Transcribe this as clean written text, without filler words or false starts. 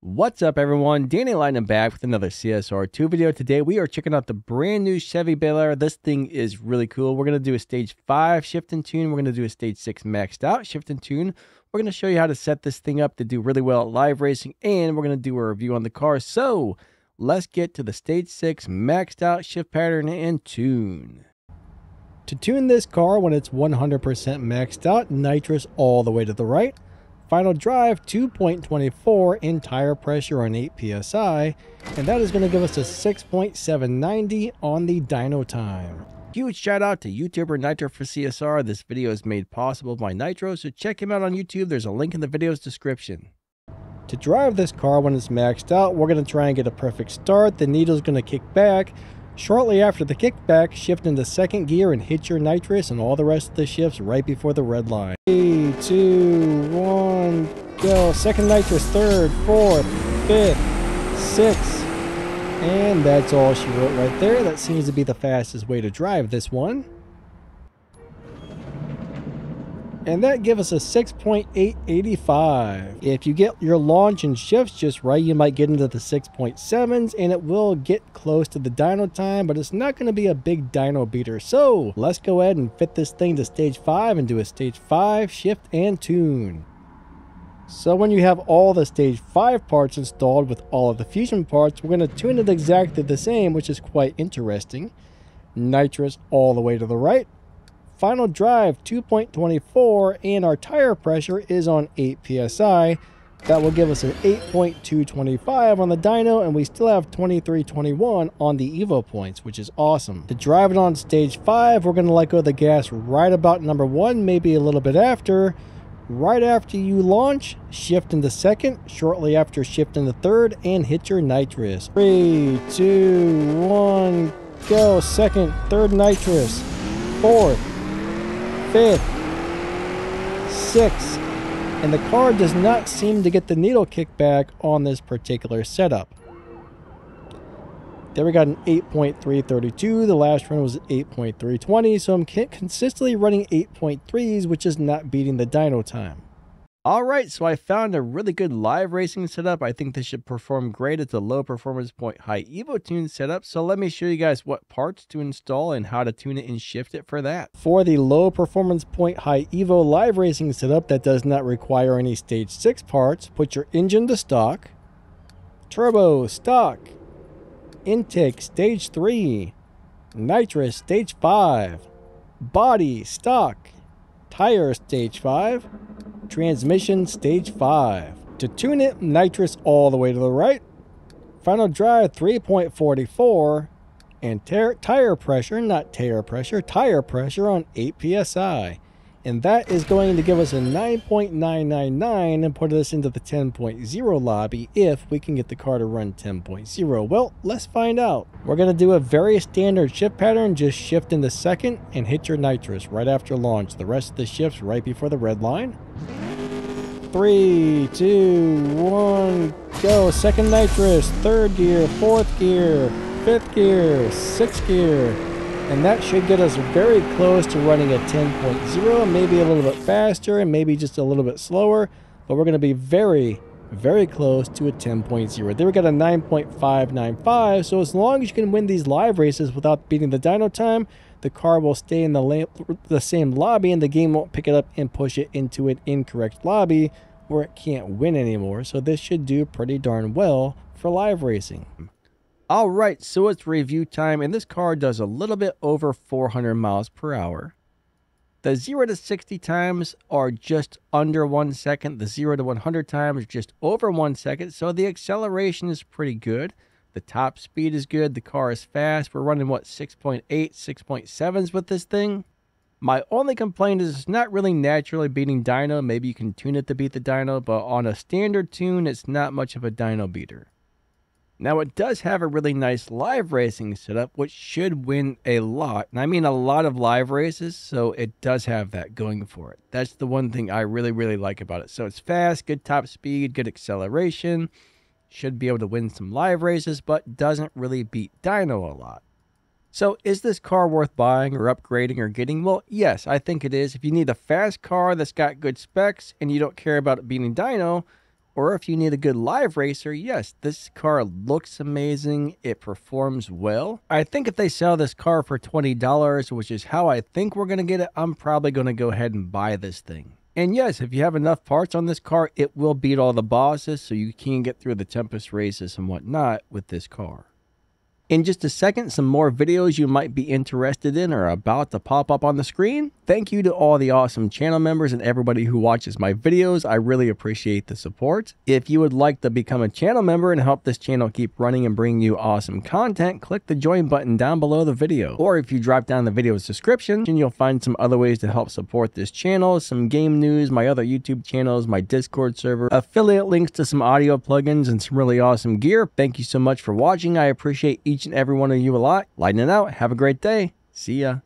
What's up everyone, Danny Lightning back with another CSR2 video. Today we are checking out the brand new Chevy Bel. This thing is really cool. We're going to do a stage 5 shift and tune. We're going to do a stage 6 maxed out shift and tune. We're going to show you how to set this thing up to do really well at live racing, and we're going to do a review on the car. So let's get to the stage 6 maxed out shift pattern and tune. To tune this car when it's 100% maxed out, nitrous all the way to the right. Final drive 2.24 in tire pressure on 8 psi, and that is going to give us a 6.790 on the dyno time. Huge shout out to YouTuber Nitro for CSR. This video is made possible by Nitro, so check him out on YouTube. There's a link in the video's description. To drive this car when it's maxed out, we're going to try and get a perfect start. The needle's going to kick back. Shortly after the kickback, shift into second gear and hit your nitrous and all the rest of the shifts right before the red line. 3, 2, 1, go. Second nitrous, third, fourth, fifth, sixth. And that's all she wrote right there. That seems to be the fastest way to drive this one. And that gives us a 6.885. If you get your launch and shifts just right, you might get into the 6.7s, and it will get close to the dyno time, but it's not going to be a big dyno beater. So let's go ahead and fit this thing to stage 5 and do a stage 5 shift and tune. So when you have all the stage 5 parts installed with all of the fusion parts, we're going to tune it exactly the same, which is quite interesting. Nitrous all the way to the right. Final drive 2.24, and our tire pressure is on 8 psi. That will give us an 8.225 on the dyno, and we still have 2321 on the Evo points, which is awesome. To drive it on stage 5, we're going to let go of the gas right about number 1, maybe a little bit after. Right after you launch, shift into second, shortly after shift into third, and hit your nitrous. 3, 2, 1, go. Second, third nitrous, fourth, fifth, sixth, and the car does not seem to get the needle kickback on this particular setup. There we got an 8.332. The last run was 8.320, so I'm consistently running 8.3s, which is not beating the dyno time. Alright, so I found a really good live racing setup. I think this should perform great at the low performance point high Evo tune setup. So let me show you guys what parts to install and how to tune it and shift it for that. For the low performance point high Evo live racing setup that does not require any stage 6 parts, put your engine to stock, turbo stock, intake stage 3, nitrous stage 5, body stock, tire stage 5, transmission stage 5. To tune it, nitrous all the way to the right. Final drive 3.44, and tire pressure on 8 psi. And that is going to give us a 9.999 and put us into the 10.0 lobby if we can get the car to run 10.0. Well, let's find out. We're going to do a very standard shift pattern. Just shift into second and hit your nitrous right after launch. The rest of the shifts right before the red line. 3, 2, 1, go. Second nitrous, third gear, fourth gear, fifth gear, sixth gear. And that should get us very close to running a 10.0, maybe a little bit faster and maybe just a little bit slower. But we're going to be very, very close to a 10.0. There we got a 9.595. So as long as you can win these live races without beating the dyno time, the car will stay in the same lobby, and the game won't pick it up and push it into an incorrect lobby where it can't win anymore. So this should do pretty darn well for live racing. Alright, so it's review time, and this car does a little bit over 400 miles per hour. The 0 to 60 times are just under 1 second. The 0 to 100 times are just over 1 second, so the acceleration is pretty good. The top speed is good. The car is fast. We're running, what, 6.8, 6.7s with this thing? My only complaint is it's not really naturally beating dyno. Maybe you can tune it to beat the dyno, but on a standard tune, it's not much of a dyno beater. Now, it does have a really nice live racing setup, which should win a lot. And I mean a lot of live races, so it does have that going for it. That's the one thing I really, really like about it. So it's fast, good top speed, good acceleration. Should be able to win some live races, but doesn't really beat dyno a lot. So is this car worth buying or upgrading or getting? Well, yes, I think it is. If you need a fast car that's got good specs and you don't care about it beating dyno, Or if you need a good live racer, yes, this car looks amazing. It performs well. I think if they sell this car for $20, which is how I think we're going to get it, I'm probably going to go ahead and buy this thing. And yes, if you have enough parts on this car, it will beat all the bosses, so you can get through the Tempest races and whatnot with this car. In just a second, some more videos you might be interested in are about to pop up on the screen. Thank you to all the awesome channel members and everybody who watches my videos. I really appreciate the support. If you would like to become a channel member and help this channel keep running and bring you awesome content, click the join button down below the video. Or if you drop down the video's description, you'll find some other ways to help support this channel, some game news, my other YouTube channels, my Discord server, affiliate links to some audio plugins, and some really awesome gear. Thank you so much for watching. I appreciate each and every one of you a lot. Lightning out. Have a great day. See ya.